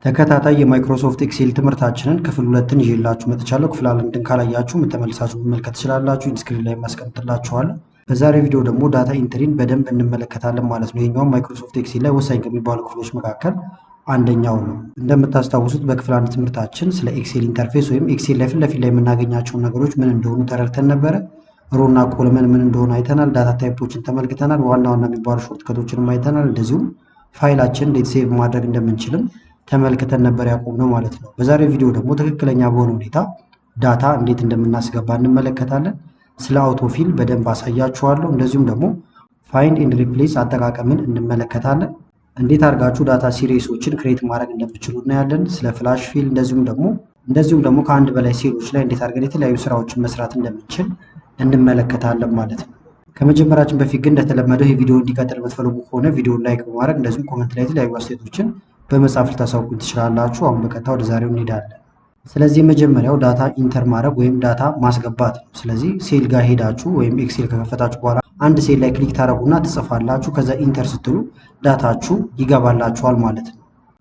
ተከታታይ የማይክሮሶፍት ኤክሴል ትምህርታችንን ክፍል 2ን ይዤላችሁ መጥቻለሁ። ክፍል 1ን ካላያችሁ ተመልሳችሁ መመልከት ትችላላችሁ። ስክሪን ላይ ማስቀምጥላችኋለሁ። በዛሬው ቪዲዮ ደግሞ ዳታ ኢንትሪን በደንብ እንመለከታለን ማለት ነው። ይሄኛው ማይክሮሶፍት ኤክሴል ላይ ወሳኝ ከሚባሉ ክፍሎች መካከል አንደኛው ነው። እንደምታስታውሱት በክፍል 1 ትምህርታችን ስለ ኤክሴል ኢንተርፌስ ወይም ኤክሴል ላይ ፊት ለፊት ላይ የምናገኛቸው ነገሮች ምን እንደሆኑ ተረድተን ነበረ። ሮና ኮለመን ምን እንደሆኑ አይተናል። ዳታ ታይፖችን ተመልክተናል። ዋና የሚባሉ ሾርትከቶችንም አይተናል። እንደዚሁም ፋይላችን እንዴት ሴቭ ማድረግ እንደምንችልም ተመልክተን ነበር ያቆምነው ማለት ነው። በዛሬው ቪዲዮ ደግሞ ትክክለኛ በሆነ ሁኔታ ዳታ እንዴት እንደምናስገባ እንመለከታለን። ስለ አውቶፊል በደንብ አሳያችኋለሁ። እንደዚሁም ደግሞ ፋይንድ ኤንድ ሪፕሌስ አጠቃቀምን እንመለከታለን። እንዴት አድርጋችሁ ዳታ ሲሪሶችን ክሬት ማድረግ እንደምትችሉ እናያለን። ስለ ፍላሽ ፊል እንደዚሁም ደግሞ ከአንድ በላይ ሴሎች ላይ እንዴት አድርገን የተለያዩ ስራዎችን መስራት እንደምንችል እንመለከታለን ማለት ነው። ከመጀመራችን በፊት ግን እንደተለመደው ይህ ቪዲዮ እንዲቀጥል የምትፈልጉ ከሆነ ቪዲዮን ላይክ በማድረግ እንደዚሁም ኮሜንት ላይ የተለያዩ አስተያየቶችን በመጻፍ ልታሳውቁኝ ትችላላችሁ። አሁን በቀጥታ ወደ ዛሬው እንሄዳለን። ስለዚህ የመጀመሪያው ዳታ ኢንተር ማድረግ ወይም ዳታ ማስገባት ነው። ስለዚህ ሴል ጋር ሄዳችሁ ወይም ኤክሴል ከከፈታችሁ በኋላ አንድ ሴል ላይ ክሊክ ታደርጉና ትጽፋላችሁ። ከዛ ኢንተር ስትሉ ዳታችሁ ይገባላችኋል ማለት ነው።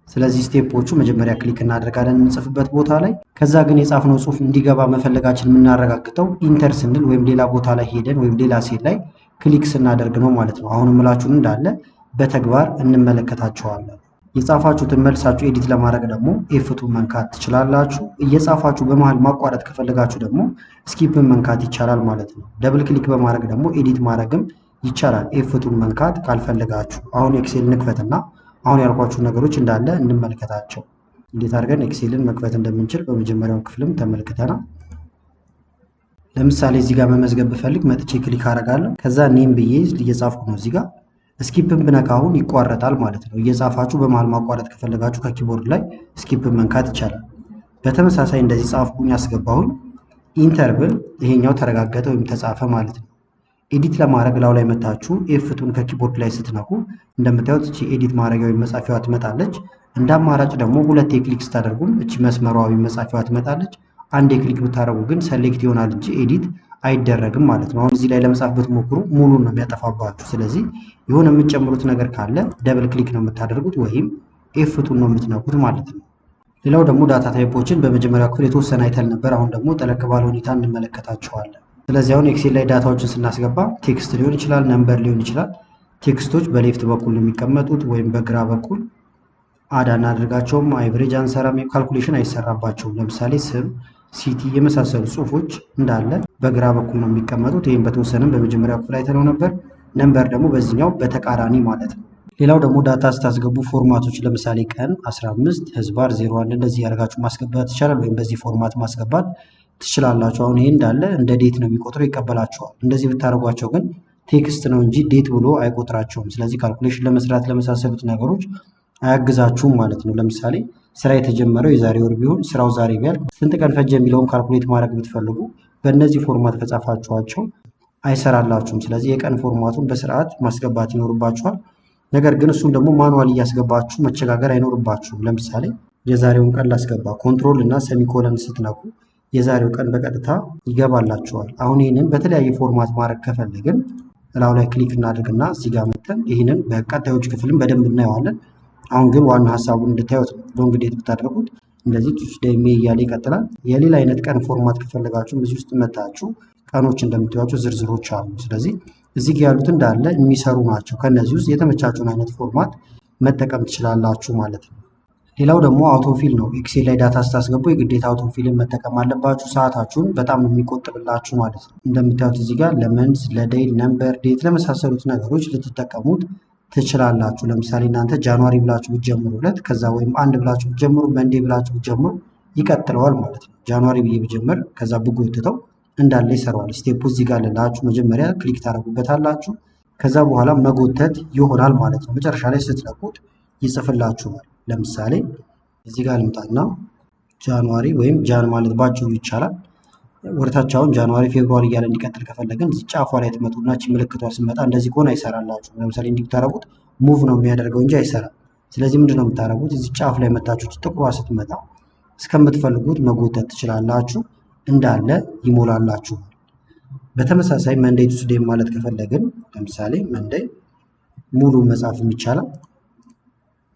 ስለዚህ ስቴፖቹ መጀመሪያ ክሊክ እናደርጋለን የምንጽፍበት ቦታ ላይ። ከዛ ግን የጻፍነው ጽሑፍ እንዲገባ መፈለጋችን የምናረጋግጠው ኢንተር ስንል ወይም ሌላ ቦታ ላይ ሄደን ወይም ሌላ ሴል ላይ ክሊክ ስናደርግ ነው ማለት ነው። አሁን ምላችሁን እንዳለ በተግባር እንመለከታቸዋለን። የጻፋችሁትን መልሳችሁ ኤዲት ለማድረግ ደግሞ ኤፍቱን መንካት ትችላላችሁ። እየጻፋችሁ በመሃል ማቋረጥ ከፈለጋችሁ ደግሞ ስኪፕን መንካት ይቻላል ማለት ነው። ደብል ክሊክ በማድረግ ደግሞ ኤዲት ማድረግም ይቻላል ኤፍቱን መንካት ካልፈለጋችሁ። አሁን ኤክሴል እንክፈትና አሁን ያልኳችሁ ነገሮች እንዳለ እንመልከታቸው። እንዴት አድርገን ኤክሴልን መክፈት እንደምንችል በመጀመሪያው ክፍልም ተመልክተናል። ለምሳሌ እዚህ ጋር መመዝገብ ብፈልግ መጥቼ ክሊክ አደርጋለሁ። ከዛ ኔም ብዬ እየጻፍኩ ነው። እዚህ ጋር ስኪፕን ብነካ አሁን ይቋረጣል ማለት ነው። እየጻፋችሁ በመሃል ማቋረጥ ከፈለጋችሁ ከኪቦርድ ላይ ስኪፕን መንካት ይቻላል። በተመሳሳይ እንደዚህ ጻፍኩኝ ያስገባሁኝ ኢንተር ብል ይሄኛው ተረጋገጠ ወይም ተጻፈ ማለት ነው። ኤዲት ለማድረግ ላው ላይ መታችሁ ኤፍቱን ከኪቦርድ ላይ ስትነኩ እንደምታዩት እቺ ኤዲት ማድረጊያው መጻፊያዋ ትመጣለች። እንደ አማራጭ ደግሞ ሁለቴ ክሊክ ስታደርጉም እቺ መስመሯዊ መጻፊያዋ ትመጣለች። አንዴ ክሊክ ብታደርጉ ግን ሰሌክት ይሆናል እንጂ ኤዲት አይደረግም ማለት ነው። አሁን እዚህ ላይ ለመጻፍ ብትሞክሩ ሙሉን ነው የሚያጠፋባችሁ። ስለዚህ የሆነ የምትጨምሩት ነገር ካለ ደብል ክሊክ ነው የምታደርጉት ወይም ኤፍቱን ነው የምትነኩት ማለት ነው። ሌላው ደግሞ ዳታ ታይፖችን በመጀመሪያው ክፍል የተወሰነ አይተን ነበር። አሁን ደግሞ ጠለቅ ባለ ሁኔታ እንመለከታቸዋለን። ስለዚህ አሁን ኤክሴል ላይ ዳታዎችን ስናስገባ ቴክስት ሊሆን ይችላል፣ ነምበር ሊሆን ይችላል። ቴክስቶች በሌፍት በኩል ነው የሚቀመጡት ወይም በግራ በኩል አድ አናደርጋቸውም። አቨሬጅ አንሰራም፣ ካልኩሌሽን አይሰራባቸውም። ለምሳሌ ስም፣ ሲቲ የመሳሰሉ ጽሁፎች እንዳለ በግራ በኩል ነው የሚቀመጡት። ይህም በተወሰነም በመጀመሪያው ክፍል አይተነው ነበር። ነምበር ደግሞ በዚህኛው በተቃራኒ ማለት ነው። ሌላው ደግሞ ዳታ ስታስገቡ ፎርማቶች ለምሳሌ ቀን 15 ህዝባር 01 እንደዚህ ያደርጋችሁ ማስገባት ይቻላል፣ ወይም በዚህ ፎርማት ማስገባት ትችላላችሁ። አሁን ይሄ እንዳለ እንደ ዴት ነው የሚቆጥረው፣ ይቀበላቸዋል። እንደዚህ ብታደርጓቸው ግን ቴክስት ነው እንጂ ዴት ብሎ አይቆጥራቸውም። ስለዚህ ካልኩሌሽን ለመስራት ለመሳሰሉት ነገሮች አያግዛችሁም ማለት ነው። ለምሳሌ ስራ የተጀመረው የዛሬ ወር ቢሆን ስራው ዛሬ ቢያልቅ ስንት ቀን ፈጀ የሚለውን ካልኩሌት ማድረግ ብትፈልጉ በእነዚህ ፎርማት ከጻፋችኋቸው አይሰራላችሁም። ስለዚህ የቀን ፎርማቱን በስርዓት ማስገባት ይኖርባችኋል። ነገር ግን እሱም ደግሞ ማኑዋል እያስገባችሁ መቸጋገር አይኖርባችሁም። ለምሳሌ የዛሬውን ቀን ላስገባ፣ ኮንትሮል እና ሰሚኮለን ስትነኩ የዛሬው ቀን በቀጥታ ይገባላችኋል። አሁን ይህንን በተለያየ ፎርማት ማድረግ ከፈለግን እላው ላይ ክሊክ እናድርግና እዚህ ጋር መተን ይህንን በቀጣዮች ክፍልም በደንብ እናየዋለን። አሁን ግን ዋና ሀሳቡን እንድታዩት ነው። ሎንግ ዴት ብታደርጉት እንደዚህ ቱስዴይ ሜይ እያለ ይቀጥላል። የሌላ አይነት ቀን ፎርማት ከፈለጋችሁ እዚህ ውስጥ መታችሁ ቀኖች እንደምታዩቸው ዝርዝሮች አሉ። ስለዚህ እዚህ ጋር ያሉት እንዳለ የሚሰሩ ናቸው። ከነዚህ ውስጥ የተመቻችሁን አይነት ፎርማት መጠቀም ትችላላችሁ ማለት ነው። ሌላው ደግሞ አውቶፊል ነው። ኤክሴል ላይ ዳታ ስታስገቡ የግዴታ አውቶፊልን መጠቀም አለባችሁ። ሰዓታችሁን በጣም የሚቆጥብላችሁ ማለት ነው። እንደምታዩት እዚህ ጋር ለመንዝ፣ ለዴይ፣ ነምበር፣ ዴት ለመሳሰሉት ነገሮች ልትጠቀሙት ትችላላችሁ። ለምሳሌ እናንተ ጃንዋሪ ብላችሁ ብትጀምሩለት ከዛ ወይም አንድ ብላችሁ ብትጀምሩ መንዴ ብላችሁ ብትጀምሩ ይቀጥለዋል ማለት ነው። ጃንዋሪ ብዬ ብጀምር ከዛ ብጎትተው እንዳለ ይሰራዋል። ስቴፑ እዚህ ጋር ልላችሁ መጀመሪያ ክሊክ ታደርጉበታላችሁ። ከዛ በኋላ መጎተት ይሆናል ማለት ነው። መጨረሻ ላይ ስትለቁት ይጽፍላችኋል። ለምሳሌ እዚህ ጋር ልምጣና ጃንዋሪ ወይም ጃን ማለት ባጭሩ ይቻላል። ወርታቻውን ጃንዋሪ ፌብሩዋሪ እያለ እንዲቀጥል ከፈለግን ጫፏ ላይ ትመጡና እቺ ምልክቷ ስመጣ እንደዚህ ከሆነ አይሰራላችሁ። ለምሳሌ እንዲህ ብታረጉት ሙቭ ነው የሚያደርገው እንጂ አይሰራም። ስለዚህ ምንድነው የምታረጉት? እዚህ ጫፍ ላይ መታችሁ ጥቁሯ ስትመጣ እስከምትፈልጉት መጎተት ትችላላችሁ፣ እንዳለ ይሞላላችሁ። በተመሳሳይ መንዴይ ቱስዴይ ማለት ከፈለግን ለምሳሌ መንዴይ ሙሉ መጻፍ ይቻላል።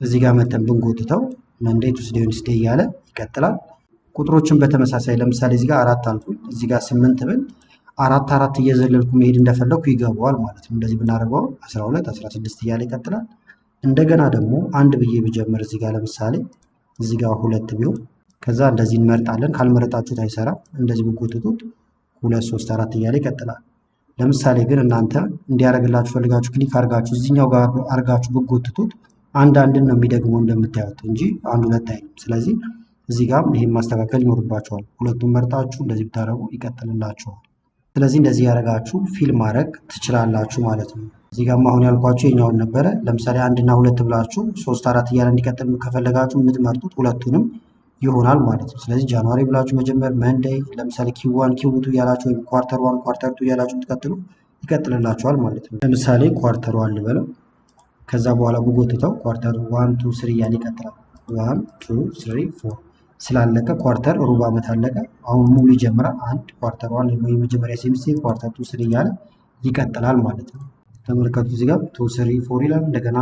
እዚህ ጋር መተን ብንጎትተው መንዴይ ቱስዴይ ዌድነስዴይ እያለ ይቀጥላል። ቁጥሮችን በተመሳሳይ ለምሳሌ እዚህ ጋር 4 አልኩኝ፣ እዚህ ጋር 8 ብል 4 እየዘለልኩ መሄድ እንደፈለኩ ይገባዋል ማለት ነው። እንደዚህ ብናደርገው 12 16 እያለ ይቀጥላል። እንደገና ደግሞ አንድ ብዬ ብጀምር እዚህ ጋር ለምሳሌ እዚህ ጋር 2 ቢሆን ከዛ እንደዚህ እንመርጣለን። ካልመረጣችሁት አይሰራም። እንደዚህ ብጎትቱት 2 3 4 እያለ ይቀጥላል። ለምሳሌ ግን እናንተ እንዲያደርግላችሁ ፈልጋችሁ ክሊክ አድርጋችሁ እዚህኛው ጋር አድርጋችሁ ብጎትቱት አንዳንድን ነው የሚደግመው እንደምታዩት እንጂ 1 2 አይልም። ስለዚህ እዚህ ጋር ይሄን ማስተካከል ይኖርባችኋል። ሁለቱም መርጣችሁ እንደዚህ ብታደርጉ ይቀጥልላችኋል። ስለዚህ እንደዚህ ያደርጋችሁ ፊል ማድረግ ትችላላችሁ ማለት ነው። እዚህ ጋር አሁን ያልኳችሁ የኛውን ነበረ። ለምሳሌ 1 እና 2 ብላችሁ 3 4 እያለ እንዲቀጥል ከፈለጋችሁ የምትመርጡት ሁለቱንም ይሆናል ማለት ነው። ስለዚህ ጃንዋሪ ብላችሁ መጀመር፣ መንዴይ ለምሳሌ ኪው1 ኪው2 እያላችሁ ወይም ኳርተር 1 ኳርተር 2 እያላችሁ ትቀጥሉ ይቀጥልላችኋል ማለት ነው። ለምሳሌ ኳርተር 1 ልበለው። ከዛ በኋላ ብጎትተው ኳርተር 1 2 3 እያለ ይቀጥላል። 1 2 3 4 ስላለቀ ኳርተር ሩብ ዓመት አለቀ። አሁን ሙሉ ይጀምራል። 1 ኳርተር 1 ወይ የመጀመሪያ ሴሚስተር ኳርተር 2 3 እያለ ይቀጥላል ማለት ነው። ተመልከቱ እዚህ ጋር 2 3 4 ይላል። እንደገና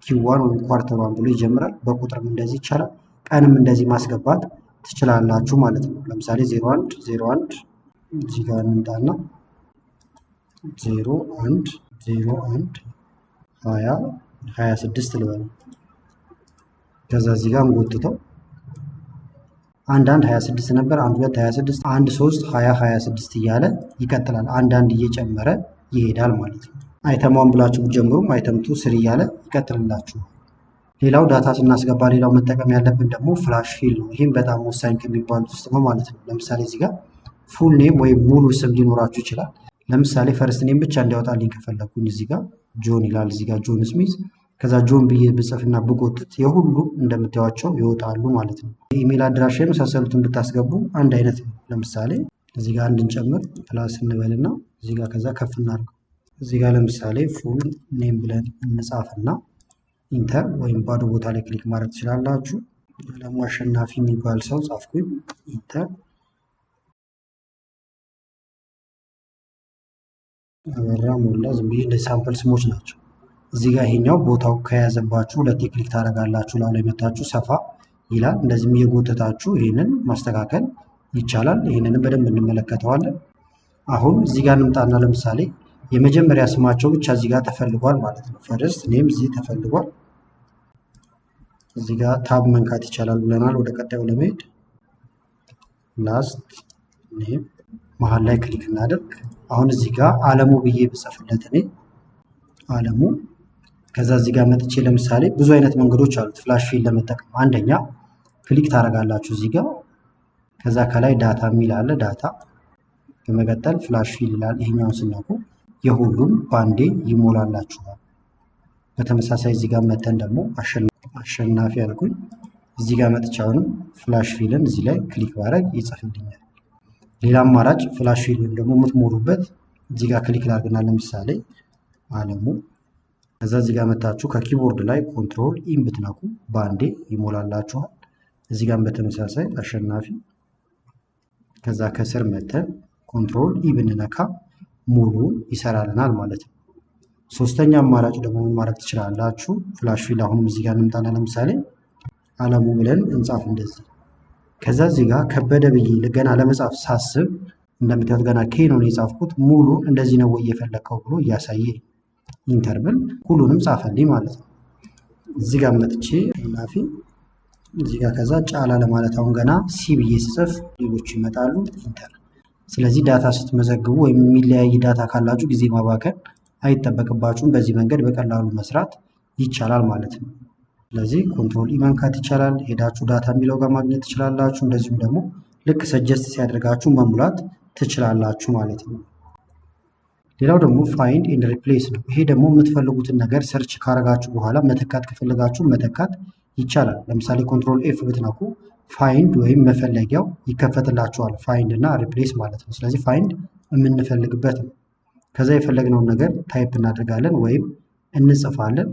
ኪው1 ወይም ኳርተር 1 ብሎ ይጀምራል። በቁጥርም እንደዚህ ይቻላል። ቀንም እንደዚህ ማስገባት ትችላላችሁ ማለት ነው። ለምሳሌ 01 01 እዚህ ጋር እንምጣና 01 01 20 26 ልበል። ከዛ እዚህ ጋር እንጎትተው 1 1 26 ነበር። 1 2 26 1 3 20 26 እያለ ይቀጥላል። አንዳንድ እየጨመረ ይሄዳል ማለት ነው። አይተሟን ብላችሁ ብትጀምሩም አይተም 2 3 እያለ ይቀጥልላችኋል። ሌላው ዳታ ስናስገባ ሌላው መጠቀም ያለብን ደግሞ ፍላሽ ፊል ነው። ይህም በጣም ወሳኝ ከሚባሉት ውስጥ ነው ማለት ነው። ለምሳሌ እዚህ ጋር ፉል ኔም ወይም ሙሉ ስም ሊኖራችሁ ይችላል። ለምሳሌ ፈርስት ኔም ብቻ እንዲያወጣልኝ ከፈለኩኝ እዚህ ጋር ጆን ይላል። እዚህ ጋር ጆን ስሚዝ ከዛ ጆን ብዬ ብጽፍና ብጎትት የሁሉም እንደምታዩቸው ይወጣሉ ማለት ነው። የኢሜል አድራሻ የመሳሰሉትን ብታስገቡ አንድ አይነት ነው። ለምሳሌ እዚህ ጋር እንድንጨምር ፕላስ እንበልና እዚህ ጋር ከዛ ከፍ እናድርገው። እዚህ ጋር ለምሳሌ ፉል ኔም ብለን እንጻፍና ኢንተር ወይም ባዶ ቦታ ላይ ክሊክ ማድረግ ትችላላችሁ። ደግሞ አሸናፊ የሚባል ሰው ጻፍኩኝ። ኢንተር አበራ ሞላ ዝም ብዬ እንደ ሳምፕል ስሞች ናቸው። እዚህ ጋር ይሄኛው ቦታው ከያዘባችሁ ሁለቴ ክሊክ ታደርጋላችሁ። ላይ መታችሁ ሰፋ ይላል። እንደዚህም እየጎተታችሁ ይህንን ማስተካከል ይቻላል። ይህንንም በደንብ እንመለከተዋለን። አሁን እዚህ ጋር እንምጣና ለምሳሌ የመጀመሪያ ስማቸው ብቻ እዚህ ጋር ተፈልጓል ማለት ነው። ፈርስት ኔም እዚህ ተፈልጓል። እዚህ ጋር ታብ መንካት ይቻላል ብለናል። ወደ ቀጣዩ ለመሄድ ላስት ኔም መሀል ላይ ክሊክ እናደርግ። አሁን እዚህ ጋር አለሙ ብዬ ብጽፍለት እኔ አለሙ። ከዛ እዚህ ጋር መጥቼ ለምሳሌ ብዙ አይነት መንገዶች አሉት ፍላሽ ፊል ለመጠቀም። አንደኛ ክሊክ ታደርጋላችሁ እዚህ ጋር። ከዛ ከላይ ዳታ የሚል አለ። ዳታ በመቀጠል ፍላሽ ፊል ይላል። ይሄኛውን ስነኩ የሁሉም ባንዴ ይሞላላችኋል። በተመሳሳይ እዚህ ጋር መተን ደግሞ አሸናፊ አልኩኝ። እዚህ ጋር መጥቻውንም ፍላሽ ፊልን እዚህ ላይ ክሊክ ባረግ ይጽፍልኛል። ሌላ አማራጭ ፍላሽ ፊልን ደግሞ የምትሞሉበት እዚህ ጋር ክሊክ ላድርግና ለምሳሌ አለሙ። ከዛ እዚህ ጋር መታችሁ ከኪቦርድ ላይ ኮንትሮል ኢን ብትነኩ ባንዴ ይሞላላችኋል። እዚህ ጋር በተመሳሳይ አሸናፊ። ከዛ ከስር መተን ኮንትሮል ኢ ብንነካ ሙሉ ይሰራልናል ማለት ነው። ሶስተኛ አማራጭ ደግሞ ማድረግ ትችላላችሁ። ፍላሽ ፊል አሁንም እዚህ ጋር እንምጣና ለምሳሌ አለሙ ብለን እንጻፍ እንደዚህ። ከዛ እዚህ ጋር ከበደ ብዬ ገና ለመጻፍ ሳስብ እንደምታዩት ገና ኬ ነው የጻፍኩት። ሙሉ እንደዚህ ነው ወይ የፈለከው ብሎ እያሳየ ኢንተር ብል ሁሉንም ጻፈልኝ ማለት ነው። እዚህ ጋር መጥቼ አሸናፊ እዚህ ጋር ከዛ ጫላ ለማለት አሁን ገና ሲ ብዬ ስጽፍ ሌሎች ይመጣሉ ኢንተር። ስለዚህ ዳታ ስትመዘግቡ ወይም የሚለያይ ዳታ ካላችሁ ጊዜ ማባከን አይጠበቅባችሁም። በዚህ መንገድ በቀላሉ መስራት ይቻላል ማለት ነው። ስለዚህ ኮንትሮል ኢ መንካት ይቻላል። ሄዳችሁ ዳታ የሚለው ጋር ማግኘት ትችላላችሁ። እንደዚሁም ደግሞ ልክ ሰጀስት ሲያደርጋችሁ መሙላት ትችላላችሁ ማለት ነው። ሌላው ደግሞ ፋይንድ ኤንድ ሪፕሌስ ነው። ይሄ ደግሞ የምትፈልጉትን ነገር ሰርች ካረጋችሁ በኋላ መተካት ከፈለጋችሁ መተካት ይቻላል። ለምሳሌ ኮንትሮል ኤፍ ብትነኩ ፋይንድ ወይም መፈለጊያው ይከፈትላችኋል። ፋይንድ እና ሪፕሌስ ማለት ነው። ስለዚህ ፋይንድ የምንፈልግበት ነው። ከዛ የፈለግነውን ነገር ታይፕ እናደርጋለን ወይም እንጽፋለን።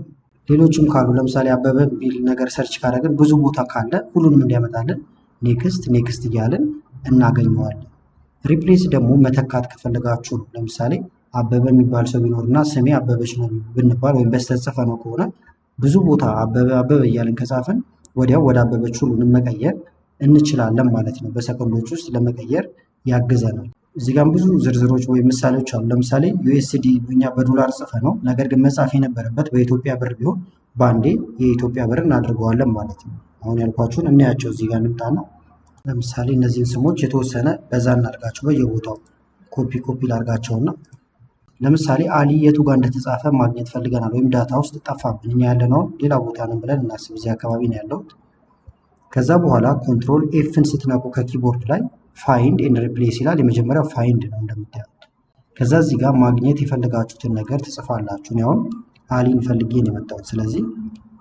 ሌሎችም ካሉ ለምሳሌ አበበ የሚል ነገር ሰርች ካደረግን ብዙ ቦታ ካለ ሁሉንም እንዲያመጣልን ኔክስት ኔክስት እያልን እናገኘዋለን። ሪፕሌስ ደግሞ መተካት ከፈለጋችሁ ነው። ለምሳሌ አበበ የሚባል ሰው ቢኖርና ስሜ አበበች ነው ብንባል ወይም በስተት ጽፈ ነው ከሆነ ብዙ ቦታ አበበ አበበ እያልን ከጻፍን ወዲያው ወደ አበበች ሁሉንም መቀየር እንችላለን ማለት ነው። በሰከንዶች ውስጥ ለመቀየር ያግዘናል። እዚህ ጋር ብዙ ዝርዝሮች ወይም ምሳሌዎች አሉ። ለምሳሌ ዩኤስዲ እኛ በዶላር ጽፈ ነው፣ ነገር ግን መጻፍ የነበረበት በኢትዮጵያ ብር ቢሆን በአንዴ የኢትዮጵያ ብር እናድርገዋለን ማለት ነው። አሁን ያልኳችሁን እናያቸው። እዚህ ጋር እንምጣና ለምሳሌ እነዚህን ስሞች የተወሰነ በዛ እናድርጋቸው፣ በየቦታው ኮፒ ላድርጋቸውና ለምሳሌ አሊ የቱ ጋር እንደተጻፈ ማግኘት ፈልገናል፣ ወይም ዳታ ውስጥ ጠፋብን። እኛ ያለነው ሌላ ቦታ ነን ብለን እናስብ። እዚህ አካባቢ ነው ያለሁት። ከዛ በኋላ ኮንትሮል ኤፍን ስትነቁ ከኪቦርድ ላይ ፋይንድ ኤንድ ሪፕሌስ ይላል። የመጀመሪያው ፋይንድ ነው እንደምታዩት። ከዛ እዚህ ጋር ማግኘት የፈለጋችሁትን ነገር ትጽፋላችሁ። እኔ አሁን አሊን ፈልጌ ነው የመጣሁት። ስለዚህ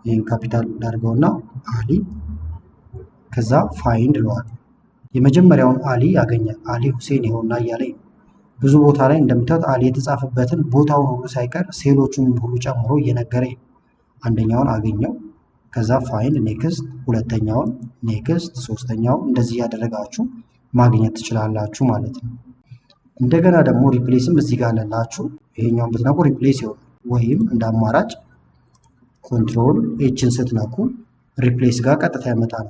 ይህን ካፒታል ላድርገውና አሊ፣ ከዛ ፋይንድ ለዋል። የመጀመሪያውን አሊ ያገኛል። አሊ ሁሴን ይኸውና እያለኝ ነው። ብዙ ቦታ ላይ እንደምታዩት አሊ የተጻፈበትን ቦታውን ሁሉ ሳይቀር ሴሎቹን ሁሉ ጨምሮ እየነገረኝ ነው። አንደኛውን አገኘው። ከዛ ፋይንድ ኔክስት፣ ሁለተኛውን ኔክስት፣ ሶስተኛውን እንደዚህ ያደረጋችሁ ማግኘት ትችላላችሁ ማለት ነው። እንደገና ደግሞ ሪፕሌስም እዚህ ጋር አለላችሁ። ይሄኛውን ብትነቁ ሪፕሌስ ይሆናል። ወይም እንደ አማራጭ ኮንትሮል ኤችን ስትነኩ ሪፕሌስ ጋር ቀጥታ ያመጣል።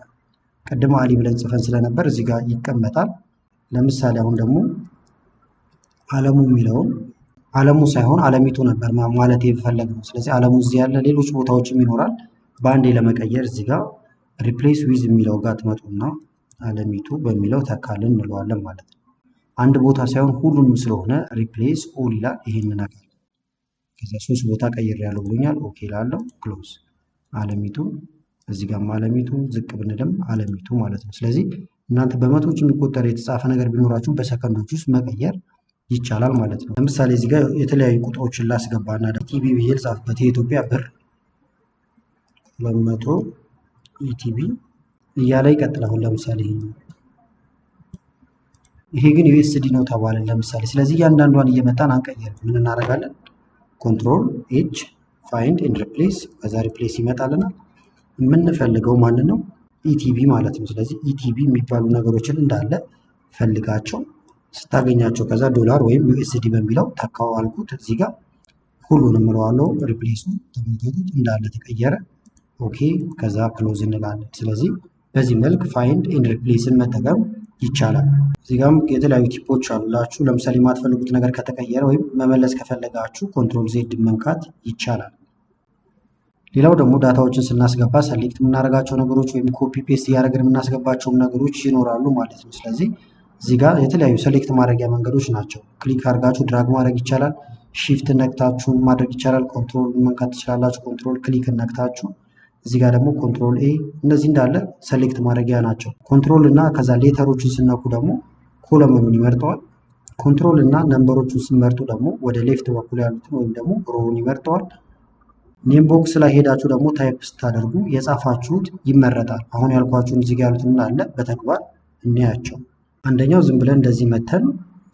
ቅድም አሊ ብለን ጽፈን ስለነበር እዚህ ጋር ይቀመጣል። ለምሳሌ አሁን ደግሞ አለሙ የሚለውን አለሙ ሳይሆን አለሚቱ ነበር ማለት የፈለግነው። ስለዚህ አለሙ እዚህ ያለ ሌሎች ቦታዎችም ይኖራል። በአንዴ ለመቀየር እዚህ ጋር ሪፕሌስ ዊዝ የሚለው ጋር ትመጡና አለሚቱ በሚለው ተካልን እንለዋለን ማለት ነው። አንድ ቦታ ሳይሆን ሁሉንም ስለሆነ ሪፕሌስ ኦል ይላል። ይሄን ነገር ከዛ 3 ቦታ ቀይር ያለው ብሎኛል። ኦኬ ላለው ክሎዝ አለሚቱ፣ እዚህ ጋር አለሚቱ፣ ዝቅ ብንልም አለሚቱ ማለት ነው። ስለዚህ እናንተ በመቶዎች የሚቆጠር የተጻፈ ነገር ቢኖራችሁ በሰከንዶች ውስጥ መቀየር ይቻላል ማለት ነው። ለምሳሌ እዚህ ጋር የተለያዩ ቁጥሮችን ላስገባና ኢቲቢ ብዬ ልጻፍበት። የኢትዮጵያ ብር 200 ኢቲቢ እያለ ይቀጥላል። ለምሳሌ ይሄ ግን ዩኤስዲ ነው ተባለ ለምሳሌ። ስለዚህ እያንዳንዷን እየመጣን አንቀየርም። ምን እናደርጋለን? ኮንትሮል ኤች ፋይንድ ኤንድ ሪፕሌስ፣ ከዛ ሪፕሌስ ይመጣልናል። የምንፈልገው ማን ነው? ኢቲቢ ማለት ነው። ስለዚህ ኢቲቢ የሚባሉ ነገሮችን እንዳለ ፈልጋቸው ስታገኛቸው ከዛ ዶላር ወይም ዩኤስዲ በሚለው ተካው አልኩት። እዚህ ጋር ሁሉንም እለዋለሁ። ሪፕሌሱ ተመልከቱት እንዳለ ተቀየረ። ኦኬ ከዛ ክሎዝ እንላለን። ስለዚህ በዚህ መልክ ፋይንድ ኤንድ ሪፕሌስን መጠቀም ይቻላል። እዚህ ጋርም የተለያዩ ቲፖች አሉላችሁ። ለምሳሌ የማትፈልጉት ነገር ከተቀየረ ወይም መመለስ ከፈለጋችሁ ኮንትሮል ዜድ መንካት ይቻላል። ሌላው ደግሞ ዳታዎችን ስናስገባ ሰሌክት የምናደርጋቸው ነገሮች ወይም ኮፒ ፔስት እያደረግን የምናስገባቸውም ነገሮች ይኖራሉ ማለት ነው። ስለዚህ እዚህ ጋር የተለያዩ ሰሌክት ማድረጊያ መንገዶች ናቸው። ክሊክ አድርጋችሁ ድራግ ማድረግ ይቻላል። ሺፍት ነክታችሁ ማድረግ ይቻላል። ኮንትሮል መንካት ትችላላችሁ። ኮንትሮል ክሊክ ነክታችሁ እዚህ ጋር ደግሞ ኮንትሮል ኤ፣ እነዚህ እንዳለ ሰሌክት ማድረጊያ ናቸው። ኮንትሮል እና ከዛ ሌተሮችን ስነኩ ደግሞ ኮለመኑን ይመርጠዋል። ኮንትሮል እና ነምበሮቹን ስንመርጡ ደግሞ ወደ ሌፍት በኩል ያሉትን ወይም ደግሞ ሮውን ይመርጠዋል። ኔም ቦክስ ላይ ሄዳችሁ ደግሞ ታይፕ ስታደርጉ የጻፋችሁት ይመረጣል። አሁን ያልኳችሁን እዚህ ጋር ያሉትን እንዳለ በተግባር እንያቸው። አንደኛው ዝም ብለን እንደዚህ መተን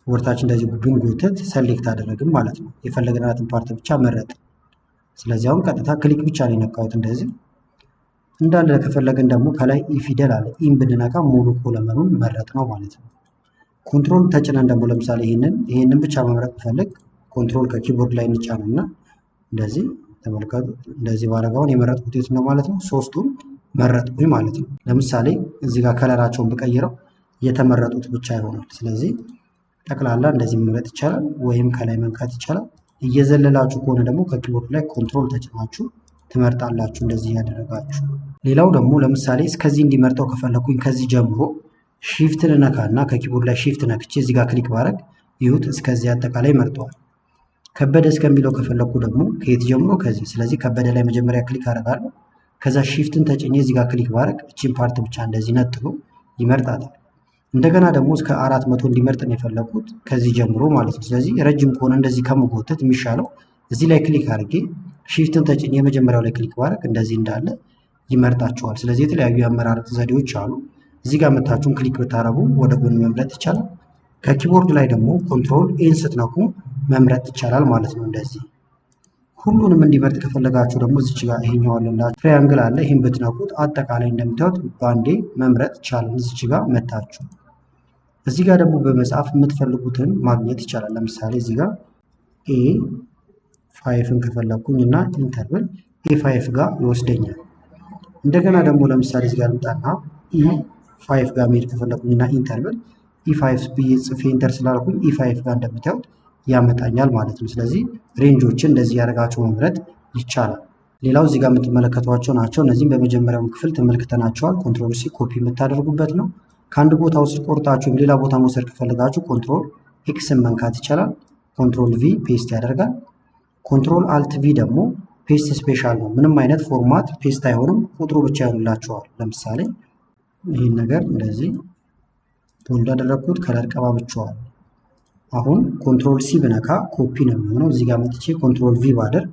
ወርታችን እንደዚህ ብንጎትት ሰሌክት አደረግን ማለት ነው። የፈለግናትን ፓርት ብቻ መረጥን። ስለዚህ አሁን ቀጥታ ክሊክ ብቻ ነው የነካሁት እንደዚህ እንዳለ። ከፈለግን ደግሞ ከላይ ኢ ፊደል አለ፣ ኢን ብንነካ ሙሉ ኮለመኑን መረጥ ነው ማለት ነው። ኮንትሮል ተጭነን ደግሞ ለምሳሌ ይሄንን ብቻ መምረጥ ብፈልግ ኮንትሮል ከኪቦርድ ላይ እንጫንና እንደዚህ ተመልከቱ። እንደዚህ ባረጋውን የመረጥኩት የት ነው ማለት ነው? ሶስቱን መረጥኩኝ ማለት ነው። ለምሳሌ እዚህ ጋር ከለራቸውን ብቀይረው የተመረጡት ብቻ ይሆናል። ስለዚህ ጠቅላላ እንደዚህ መምረጥ ይቻላል፣ ወይም ከላይ መንካት ይቻላል። እየዘለላችሁ ከሆነ ደግሞ ከኪቦርድ ላይ ኮንትሮል ተጭናችሁ ትመርጣላችሁ እንደዚህ ያደረጋችሁ። ሌላው ደግሞ ለምሳሌ እስከዚህ እንዲመርጠው ከፈለኩኝ ከዚህ ጀምሮ ሺፍትን ነካና ከኪቦርድ ላይ ሺፍት ነክቼ እዚህ ጋር ክሊክ ባረግ ይሁት እስከዚህ አጠቃላይ መርጠዋል። ከበደ እስከሚለው ከፈለኩ ደግሞ ከየት ጀምሮ ከዚህ። ስለዚህ ከበደ ላይ መጀመሪያ ክሊክ አደርጋለሁ። ከዛ ሺፍትን ተጭኜ እዚህ ጋር ክሊክ ባረግ እቺን ፓርት ብቻ እንደዚህ ነጥሎ ይመርጣታል። እንደገና ደግሞ እስከ 400 እንዲመርጥ ነው የፈለኩት ከዚህ ጀምሮ ማለት ነው። ስለዚህ ረጅም ከሆነ እንደዚህ ከመጎተት የሚሻለው እዚህ ላይ ክሊክ አድርጌ ሺፍትን ተጭኜ የመጀመሪያው ላይ ክሊክ ባረግ እንደዚህ እንዳለ ይመርጣቸዋል። ስለዚህ የተለያዩ የአመራረጥ ዘዴዎች አሉ። እዚህ ጋር መታችሁን ክሊክ ብታረጉ ወደ ጎን መምረጥ ይቻላል። ከኪቦርድ ላይ ደግሞ ኮንትሮል ኤን ስትነኩ መምረጥ ይቻላል ማለት ነው። እንደዚህ ሁሉንም እንዲመርጥ ከፈለጋችሁ ደግሞ እዚች ጋር ይሄኛው አለላችሁ ትራያንግል አለ። ይሄን ብትነኩት አጠቃላይ እንደምታዩት ባንዴ መምረጥ ይቻላል። እዚች ጋር መታችሁ እዚህ ጋር ደግሞ በመጻፍ የምትፈልጉትን ማግኘት ይቻላል። ለምሳሌ እዚህ ጋር ኤ ፋይፍን ከፈለኩኝ እና ኢንተርቭል ኤ5 ጋር ይወስደኛል። እንደገና ደግሞ ለምሳሌ እዚህ ጋር ልምጣና E5 ጋር መሄድ ከፈለኩኝና ኢንተር ብል E5 ብዬ ጽፌ ኢንተር ስላልኩኝ E5 ጋር እንደምታዩት ያመጣኛል ማለት ነው። ስለዚህ ሬንጆችን እንደዚህ ያደርጋችሁ መምረጥ ይቻላል። ሌላው እዚህ ጋር የምትመለከቷቸው ናቸው። እነዚህም በመጀመሪያው ክፍል ተመልክተናቸዋል። ኮንትሮል ሲ ኮፒ የምታደርጉበት ነው። ከአንድ ቦታ ውስጥ ቆርጣችሁ ወይም ሌላ ቦታ መውሰድ ከፈለጋችሁ ኮንትሮል ኤክስን መንካት ይቻላል። ኮንትሮል ቪ ፔስት ያደርጋል። ኮንትሮል አልት ቪ ደግሞ ፔስት ስፔሻል ነው። ምንም አይነት ፎርማት ፔስት አይሆንም፣ ቁጥሩ ብቻ ይሆንላችኋል። ለምሳሌ ይህን ነገር እንደዚህ ቦልድ ያደረግኩት ከለር ቀባብቼዋለሁ። አሁን ኮንትሮል ሲ ብነካ ኮፒ ነው የሚሆነው። እዚህ ጋር መጥቼ ኮንትሮል ቪ ባደርግ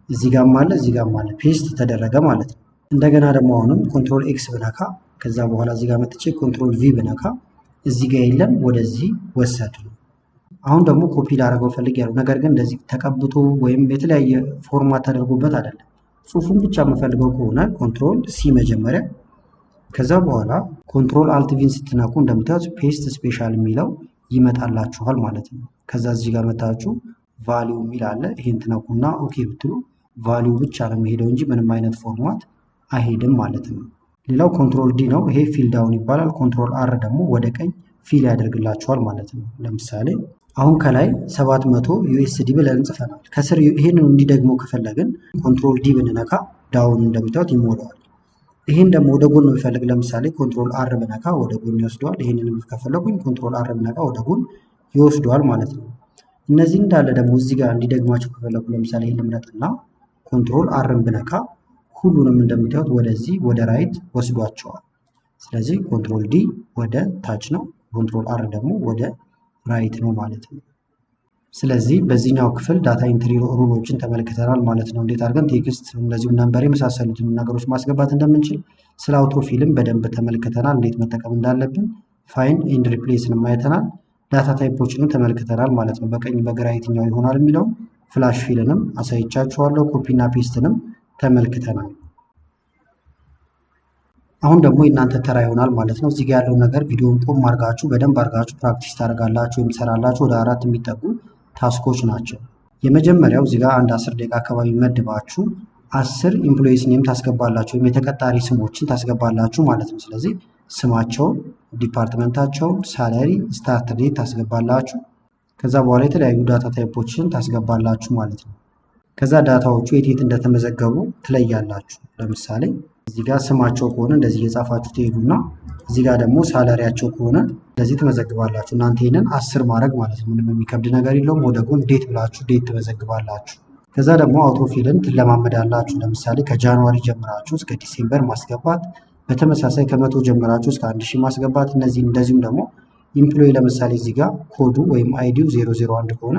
እዚህ ጋርም አለ እዚህ ጋርም አለ፣ ፔስት ተደረገ ማለት ነው። እንደገና ደግሞ አሁንም ኮንትሮል ኤክስ ብነካ ከዛ በኋላ እዚህ ጋር መጥቼ ኮንትሮል ቪ ብነካ እዚህ ጋር የለም ወደዚህ ወሰድ ነው። አሁን ደግሞ ኮፒ ላደርገው ፈልጌያለሁ። ነገር ግን እንደዚህ ተቀብቶ ወይም የተለያየ ፎርማት ተደርጎበት አይደለም። ጽሁፉን ብቻ የምፈልገው ከሆነ ኮንትሮል ሲ መጀመሪያ፣ ከዛ በኋላ ኮንትሮል አልት ቪን ስትነኩ እንደምታዩት ፔስት ስፔሻል የሚለው ይመጣላችኋል ማለት ነው። ከዛ እዚህ ጋር መታችሁ ቫሊዩ የሚል አለ። ይሄን ትነኩና ኦኬ ብትሉ ቫሊዩ ብቻ ነው የሚሄደው እንጂ ምንም አይነት ፎርማት አይሄድም ማለት ነው። ሌላው ኮንትሮል ዲ ነው። ይሄ ፊል ዳውን ይባላል። ኮንትሮል አር ደግሞ ወደ ቀኝ ፊል ያደርግላችኋል ማለት ነው። ለምሳሌ አሁን ከላይ 700 ዩኤስዲ ብለን እንጽፈናል። ከስር ይሄንን እንዲደግሞ ከፈለግን ኮንትሮል ዲ ብንነካ ዳውን እንደምታዩት ይሞላዋል። ይሄን ደግሞ ወደ ጎን ብፈልግ ለምሳሌ ኮንትሮል አር ብነካ ወደ ጎን ይወስደዋል። ይሄንን ከፈለጉኝ ኮንትሮል አር ብነካ ወደ ጎን ይወስደዋል ማለት ነው። እነዚህ እንዳለ ደግሞ እዚህ ጋር እንዲደግማቸው ከፈለጉ ለምሳሌ ይሄን ልምረጥና ኮንትሮል አርን ብነካ ሁሉንም እንደምታዩት ወደዚህ ወደ ራይት ወስዷቸዋል። ስለዚህ ኮንትሮል ዲ ወደ ታች ነው፣ ኮንትሮል አር ደግሞ ወደ ራይት ነው ማለት ነው። ስለዚህ በዚህኛው ክፍል ዳታ ኢንትሪ ሩሎችን ተመልክተናል ማለት ነው። እንዴት አድርገን ቴክስት እንደዚሁም ነምበር የመሳሰሉትን ነገሮች ማስገባት እንደምንችል ስለ አውቶፊልም በደንብ ተመልክተናል። እንዴት መጠቀም እንዳለብን ፋይንድ ኤንድ ሪፕሌስንም አይተናል። ዳታ ታይፖችንም ተመልክተናል ማለት ነው። በቀኝ በግራ የትኛው ይሆናል የሚለው ፍላሽ ፊልንም አሳይቻችኋለሁ። ኮፒ እና ፔስትንም ተመልክተናል። አሁን ደግሞ የእናንተ ተራ ይሆናል ማለት ነው። እዚህ ጋር ያለው ነገር ቪዲዮን ቆም አድርጋችሁ በደንብ አድርጋችሁ ፕራክቲስ ታደርጋላችሁ ወይም ትሰራላችሁ። ወደ 4 የሚጠጉ ታስኮች ናቸው። የመጀመሪያው እዚህ ጋር አንድ 10 ደቂቃ አካባቢ መድባችሁ 10 ኢምፕሎይስ ኔም ታስገባላችሁ ወይም የተቀጣሪ ስሞችን ታስገባላችሁ ማለት ነው። ስለዚህ ስማቸውን፣ ዲፓርትመንታቸውን፣ ሳላሪ፣ ስታርት ዴት ታስገባላችሁ። ከዛ በኋላ የተለያዩ ዳታ ታይፖችን ታስገባላችሁ ማለት ነው። ከዛ ዳታዎቹ የት እንደተመዘገቡ ትለያላችሁ። ለምሳሌ እዚህ ጋር ስማቸው ከሆነ እንደዚህ እየጻፋችሁ ትሄዱና እዚህ ጋር ደግሞ ሳላሪያቸው ከሆነ እንደዚህ ትመዘግባላችሁ። እናንተ ይሄንን 10 ማድረግ ማለት ነው። ምንም የሚከብድ ነገር የለውም። ወደ ጎን ዴት ብላችሁ ዴት ትመዘግባላችሁ። ከዛ ደግሞ አውቶፊልን ትለማመዳላችሁ። ለምሳሌ ከጃንዋሪ ጀምራችሁ እስከ ዲሴምበር ማስገባት፣ በተመሳሳይ ከ100 ጀምራችሁ እስከ 1000 ማስገባት። እነዚህ እንደዚሁም ደግሞ ኢምፕሎይ ለምሳሌ እዚህ ጋር ኮዱ ወይም አይዲው 001 ከሆነ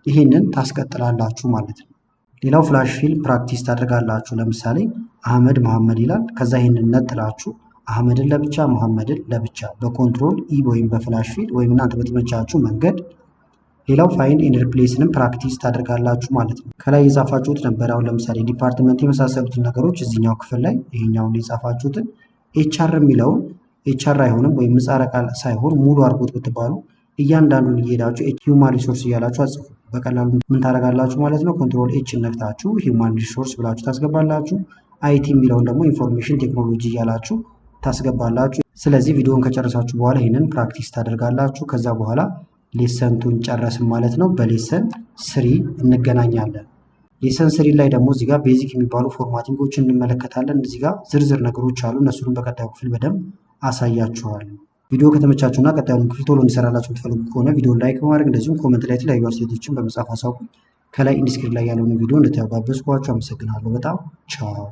ይሄንን ታስቀጥላላችሁ ማለት ነው። ሌላው ፍላሽ ፊል ፕራክቲስ ታደርጋላችሁ። ለምሳሌ አህመድ መሐመድ ይላል። ከዛ ይሄንን ነጥላችሁ አህመድን ለብቻ መሐመድን ለብቻ በኮንትሮል ኢ ወይም በፍላሽ ፊል ወይም እናንተ በተመቻችሁ መንገድ። ሌላው ፋይንድ ኤንድ ሪፕሌስንም ፕራክቲስ ታደርጋላችሁ ማለት ነው። ከላይ የጻፋችሁት ነበር። አሁን ለምሳሌ ዲፓርትመንት የመሳሰሉትን ነገሮች እዚህኛው ክፍል ላይ ይሄኛውን የጻፋችሁትን ኤችአር የሚለውን ኤችአር አይሆንም ወይም ምህጻረ ቃል ሳይሆን ሙሉ አድርጎት ብትባሉ እያንዳንዱን እየሄዳችሁ ሂውማን ሪሶርስ እያላችሁ አጽፉ። በቀላሉ ምን ታደርጋላችሁ ማለት ነው። ኮንትሮል ኤች ነክታችሁ ሂውማን ሪሶርስ ብላችሁ ታስገባላችሁ። አይቲ የሚለውን ደግሞ ኢንፎርሜሽን ቴክኖሎጂ እያላችሁ ታስገባላችሁ። ስለዚህ ቪዲዮውን ከጨረሳችሁ በኋላ ይህንን ፕራክቲስ ታደርጋላችሁ። ከዛ በኋላ ሌሰንቱን ጨረስን ማለት ነው። በሌሰን ስሪ እንገናኛለን። ሌሰን ስሪ ላይ ደግሞ እዚህ ጋር ቤዚክ የሚባሉ ፎርማቲንጎችን እንመለከታለን። እዚህ ጋር ዝርዝር ነገሮች አሉ። እነሱንም በቀጣዩ ክፍል በደንብ አሳያችኋለሁ። ቪዲዮ ከተመቻችሁና ቀጣዩን ክፍል ቶሎ እንሰራላችሁ የምትፈልጉ ከሆነ ቪዲዮ ላይክ በማድረግ እንደዚሁም ኮመንት ላይ የተለያዩ አስተያየቶችን በመጻፍ አሳውቁኝ። ከላይ ኢንዲስክሪፕሽን ላይ ያለውን ቪዲዮ እንድታዩ ጋበዝኳችሁ። አመሰግናለሁ በጣም ቻው።